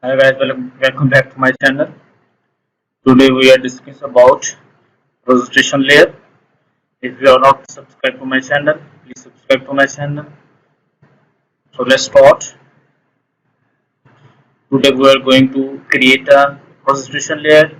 Hi guys, welcome back to my channel. Today we are discussing about presentation layer. If you are not subscribed to my channel, please subscribe to my channel. So let's start. Today we are going to create a presentation layer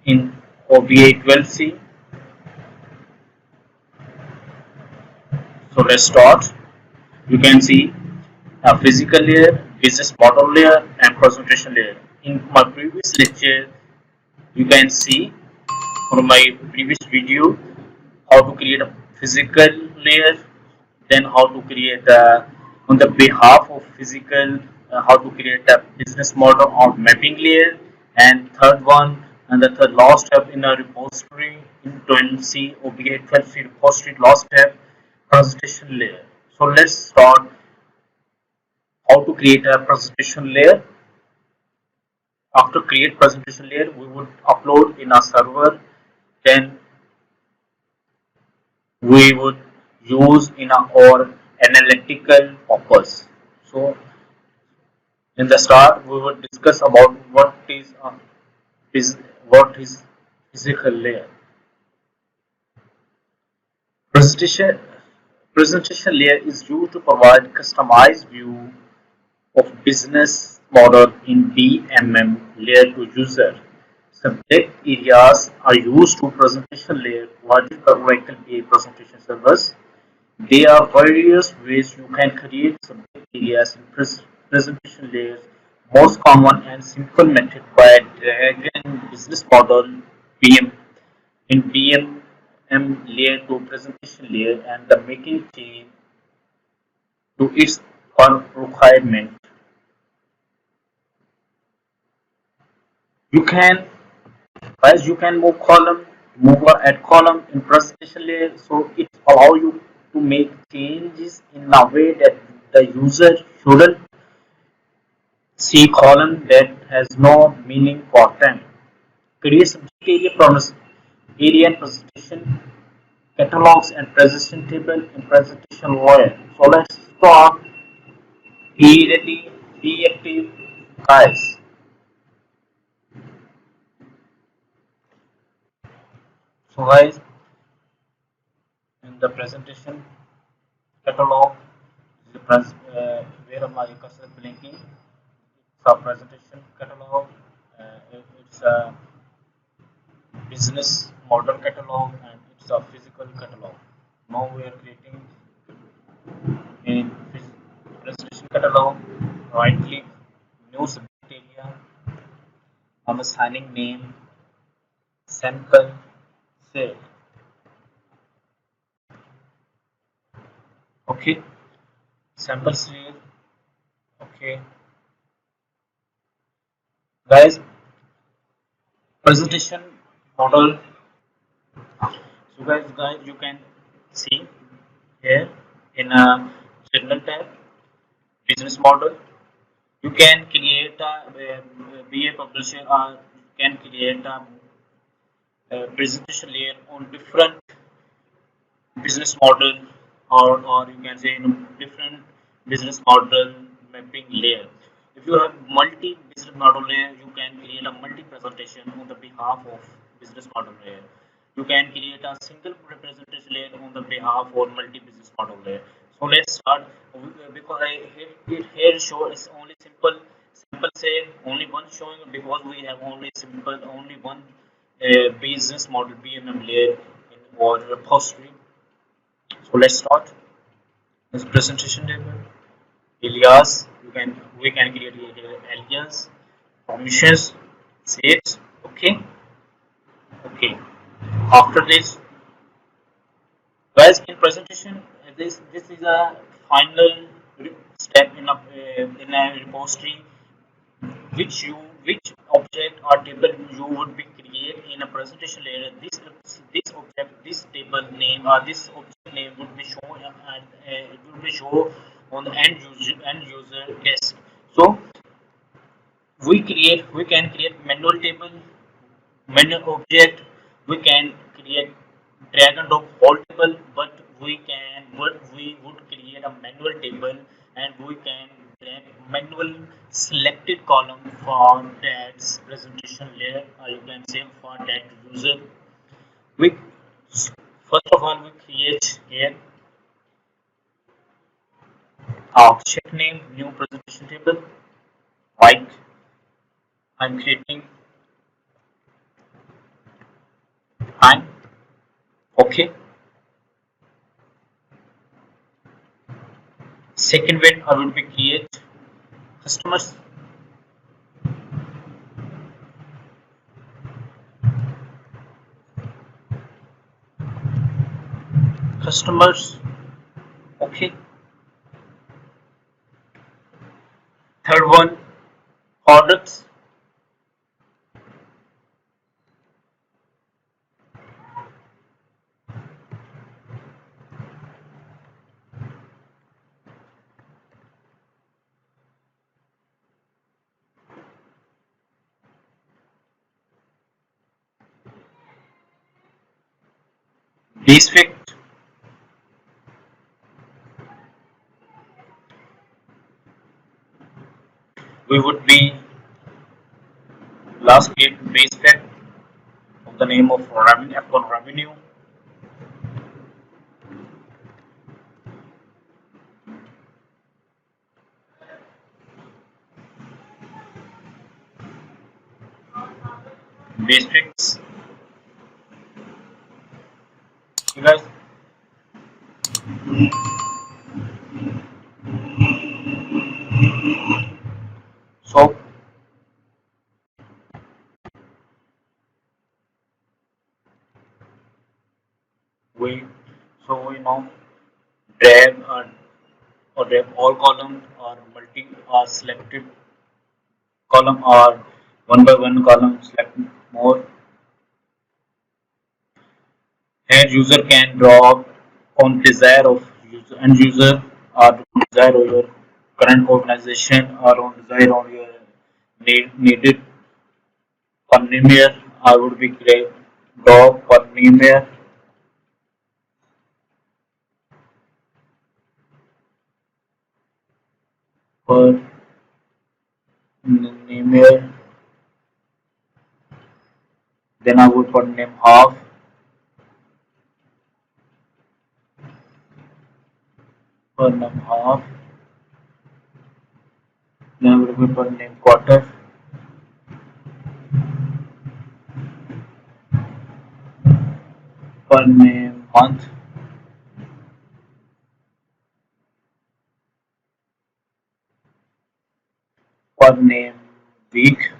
in OBA 12C. So let's start. You can see a physical layer, business model layer, and presentation layer. In my previous lecture, you can see from my previous video how to create a physical layer, then how to create on the behalf of physical, how to create a business model or mapping layer, and third one and the third last step in a repository in 12C OBA 12C repository last step presentation layer. So let's start how to create a presentation layer. After create presentation layer, we would upload in a server, then we would use in our analytical purpose. So in the start we would discuss about is what is physical layer. Presentation presentation layer is used to provide customized view of business model in BMM layer to user. Subject areas are used to presentation layer provided by Oracle BA presentation servers. There are various ways you can create subject areas in presentation layers. Most common and simple method by dragging business model BM in BMM layer to presentation layer and the making change to its own requirement. You can you can move or add column in presentation layer, so it allow you to make changes in a way that the user shouldn't see column that has no meaning for them. Create subject area promise area and presentation catalogs and presentation table in presentation layer. So let's start. Be ready, be active, guys. So guys, in the presentation catalog, where my cursor is blinking, it's a presentation catalog. It's a business model catalog and it's a physical catalog. Now we are creating in presentation catalog. Right click, new subject area. I'm assigning name sample save. Okay, sample save. Okay, guys, presentation model. So guys, you can see here in a general tab, business model. You can create be a publisher or you can create a presentation layer on different business model, or you can say different business model mapping layer. If you have multi business model layer, you can create a multi presentation on the behalf of business model layer. You can create a single representation layer on the behalf of multi business model layer. So let's start because it here show is only simple say only one showing because we have only one business model BMM layer in our repository. So let's start this presentation table. Alias, we can create alias, permissions, saves. Okay, okay. After this, guys, in presentation, this is a final step in a repository which object or table you would be create in a presentation layer. This object, this table name or this object name would be shown and it will be shown on the end user desk. So we can create manual table, manual object. We can create drag and drop whole table, but we would create a manual table and we can grab manual selected column for that presentation layer, or you can say for that user. We first of all we create here check name new presentation table, like I'm creating fine. Okay. Second way I will be create customers. Customers. Okay. Third one products. District. We would be last create base fact of the name of revenue upon revenue. Base facts. You guys. So we we now drag or drag all columns or multi or selected column or one by one column select more. Here user can draw on desire of user end user or on desire of your current organization or on desire on your needed per name here. I would be great draw per name here per name here. Then I would put name half per name half. Then I would be per name quarter per name month per name week.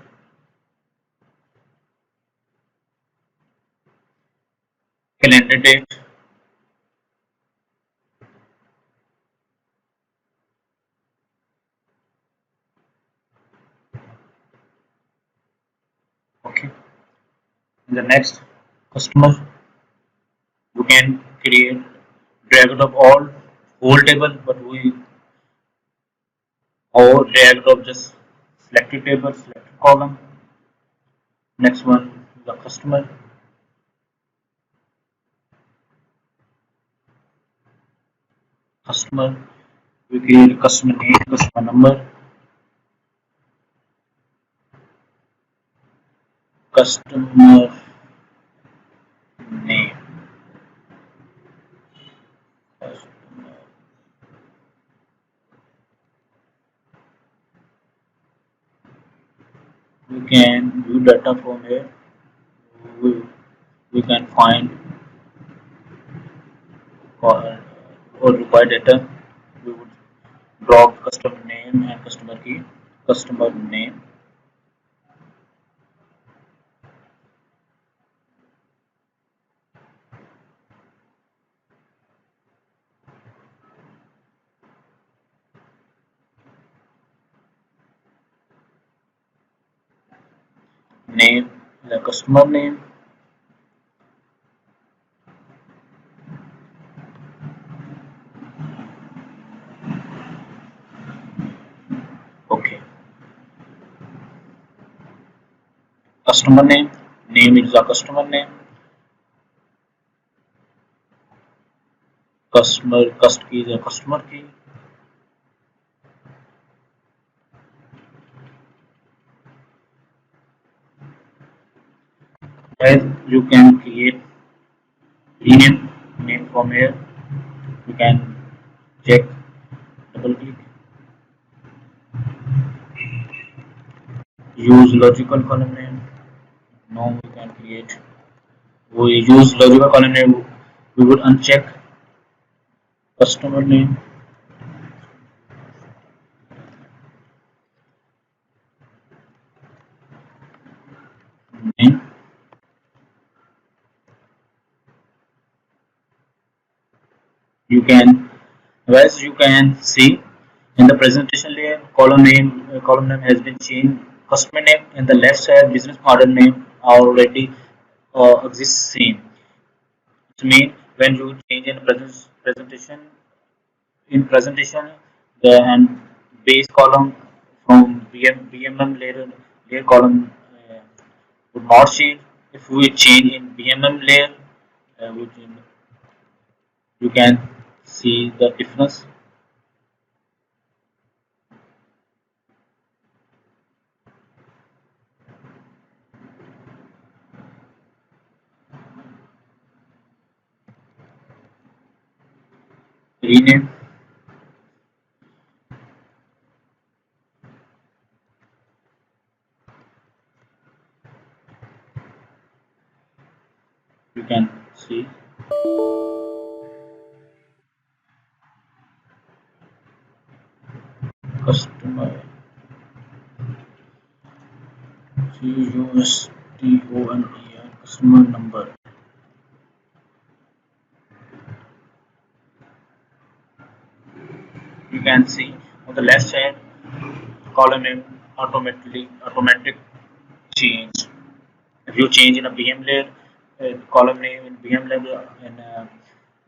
Calendar date. Okay. In the next customer, we can create drag it up all whole table, but we or drag it up just selected table, selected column. Next one, the customer. Customer, we create customer name, customer number, customer name. Customer. We can view data from here. We, we can find or, or required data. We would drop customer name and customer key. Customer name, the customer name. Okay, customer name. Name is the customer name. Customer key is a customer key. As you can create rename name from here. You can check, double click, use logical column name. Now we can create. We use logical column name. We would uncheck customer name. Name. You can, as you can see in the presentation layer, column name has been changed. Customer name in the left side, business model name already exists same. It means when you change in presentation the and base column from BMM layer column would not change. If we change in BMM layer, which you can see the difference. Rename. You can see customer CUSTOMER customer number. You can see on the left side column name automatic change. If you change in a BM layer, column name in BM layer, and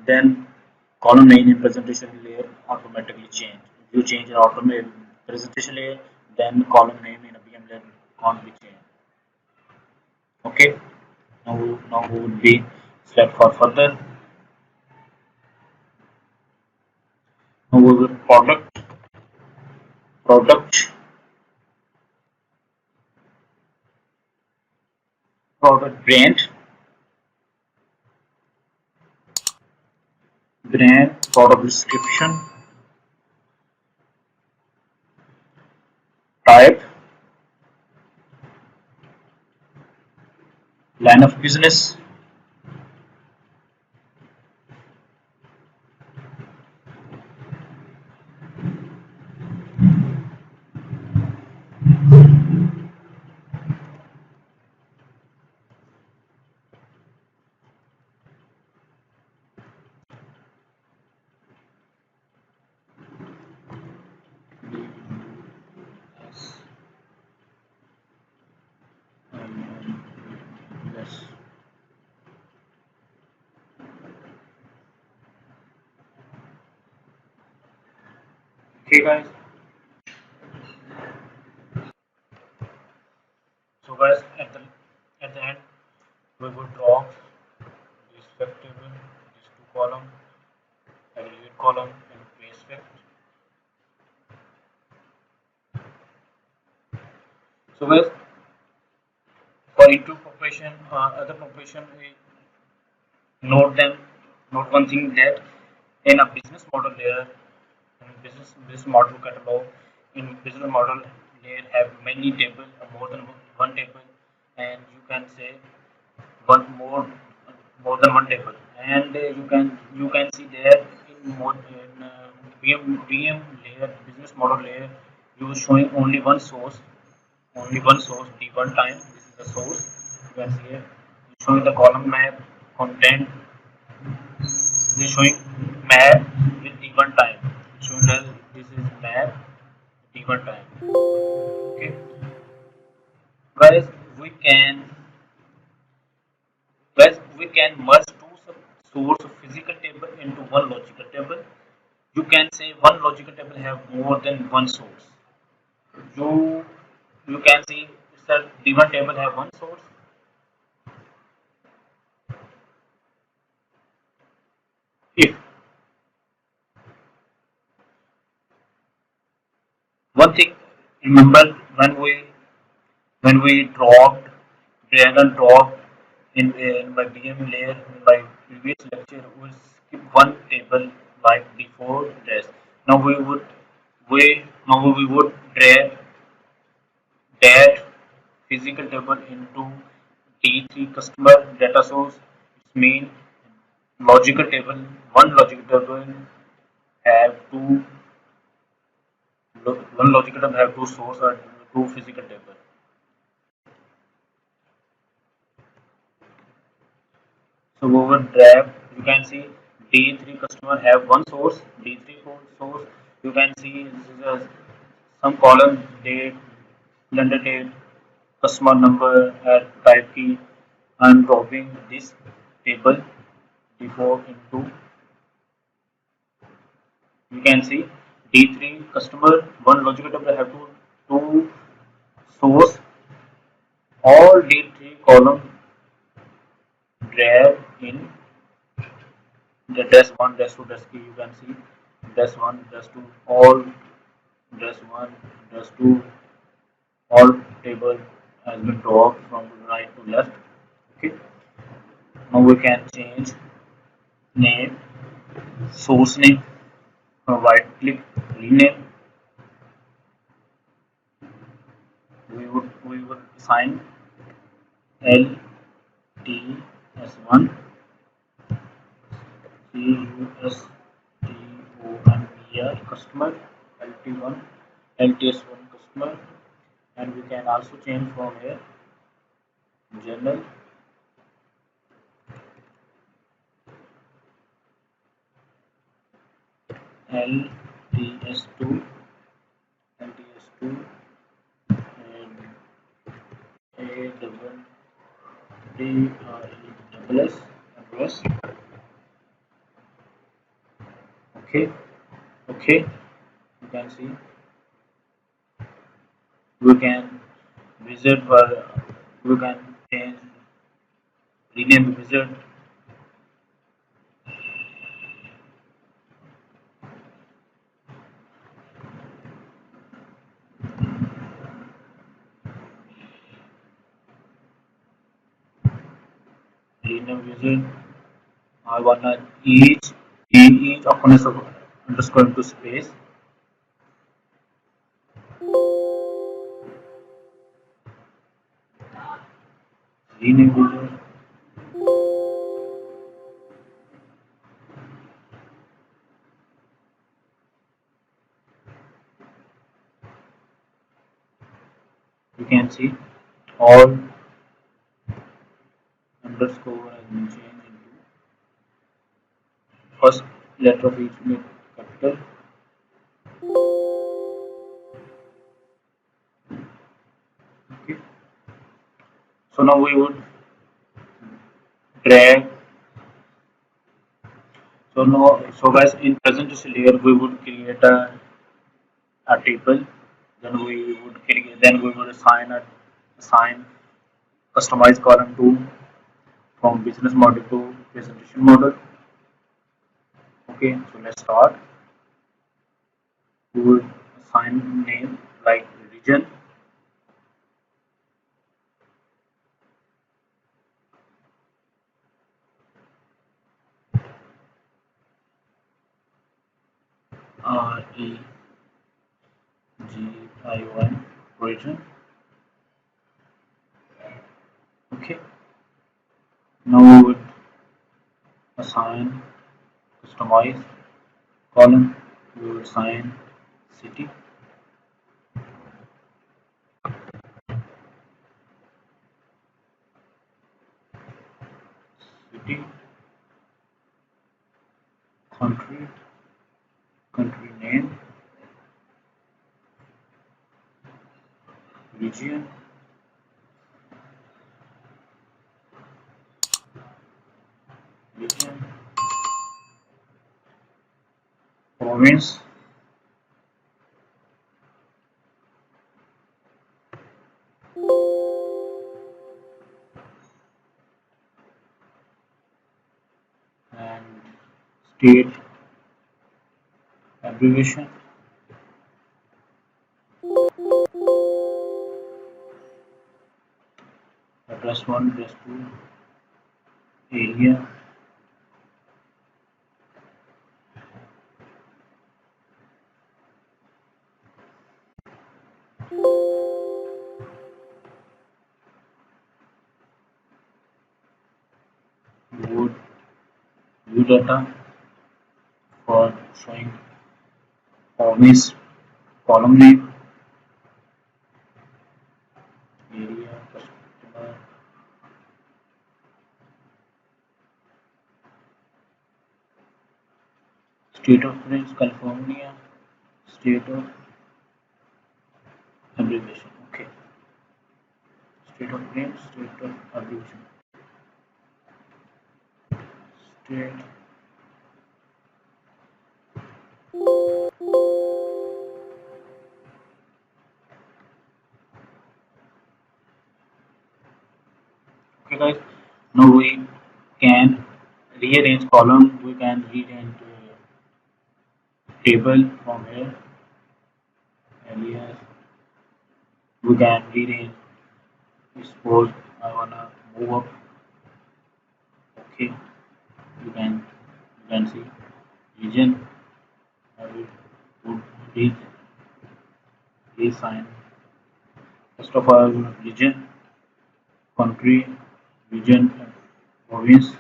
then column name in presentation layer automatically change. If you change in automate presentation layer, then column name in a BM layer can't be changed. Okay. Now we will be step for further. Now we will product product brand product description type line of business. Yes. Okay, guys. So, guys, at the end, we will draw this fact table, these two column, aggregate column, and base fact. So, guys, for into profession, other profession, we note them. Note one thing that in a business model layer, in business model catalog, in business model layer have many table, more than one table, and you can say one more than one table, and you can see there in more in BM layer, business model layer, you showing only one source d1 time. This is the source. You can see here showing the column map content. This is showing map with d1 time, showing that this is map d1 time. Okay, guys, we can we can merge two source of physical table into one logical table. You can say one logical table have more than one source. You you can see it's a D1 table have one source. If one thing, remember when we dropped drag and drop in my BM layer, in my previous lecture, we skip one table like before this. Now we would drag that physical table into D3 customer data source. Its main logical table. One logical table have two one logical table have two source or two physical table. So over drag, you can see D3 customer have one source, D3 source. You can see this is some column date, calendar date, customer number, and type key. I'm dropping this table before into. You can see D3 customer one logical table have two source. All D3 column drag in the dash one, dash two, dash three. You can see dash one, dash two, all dash one, dash two, all table has been dropped from right to left. Okay. Now we can change name, source name. Right click, rename. We would assign L T S one C U S T O M E R customer LT1 LTS1 customer, and we can also change from here general LTS2 LTS2 and A double D R E double S address. Okay, okay. You can see we can visit where we can change rename visit rename visit. I wanna each opponent underscore into space rename visit. You can see all underscore has been changed into first letter of each unit capital. Okay. So now we would drag. So now, so guys, in presentation layer we would create a table. Then we would assign customized column to from business model to presentation model. Okay, so let's start. We would assign name like region, REGION region. Okay, now we would assign customize column. We would assign city, city, country, country name, region, region, province, and state abbreviation. Address one, address two, area, would view data for showing promise, column name, area, customer, state of reference, California, state of abbreviation. Okay, state of name, state of abbreviation, state. Okay, guys. Now we can rearrange column. We can rearrange table from here. Alias. We can rearrange. Suppose I wanna move up. Okay, you can see region. I will put re resign. First of all, region, country, region, province,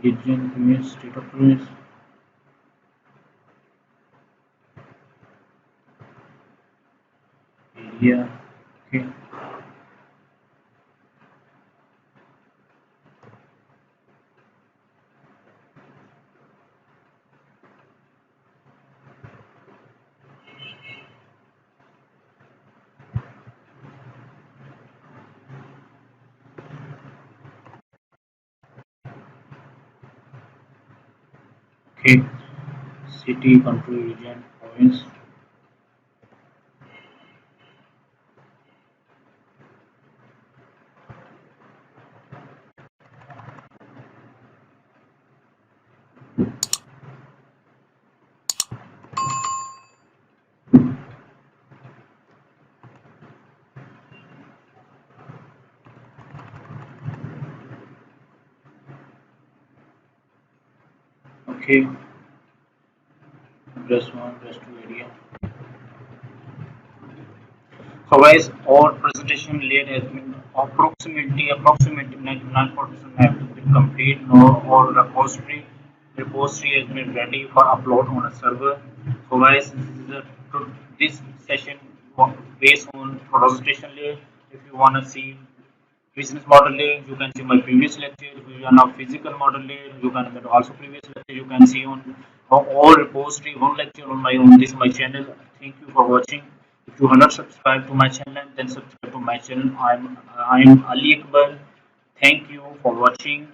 region, province, state of province, area. Okay, okay, city, country, region, province. Okay, plus one, plus two area. So guys, our presentation layer has been approximately 99% have been complete. Now our repository has been ready for upload on a server. So guys, this session based on presentation layer. If you wanna see business model layer, you can see my previous lecture. If you are now physical model layer, you can also previous lecture. You can see on all repository one lecture on my channel. Thank you for watching. If you are not subscribed to my channel, then subscribe to my channel. I'm Ali Akbar. Thank you for watching.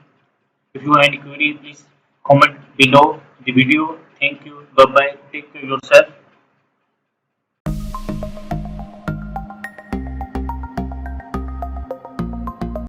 If you have any query, please comment below the video. Thank you. Bye bye. Take care of yourself.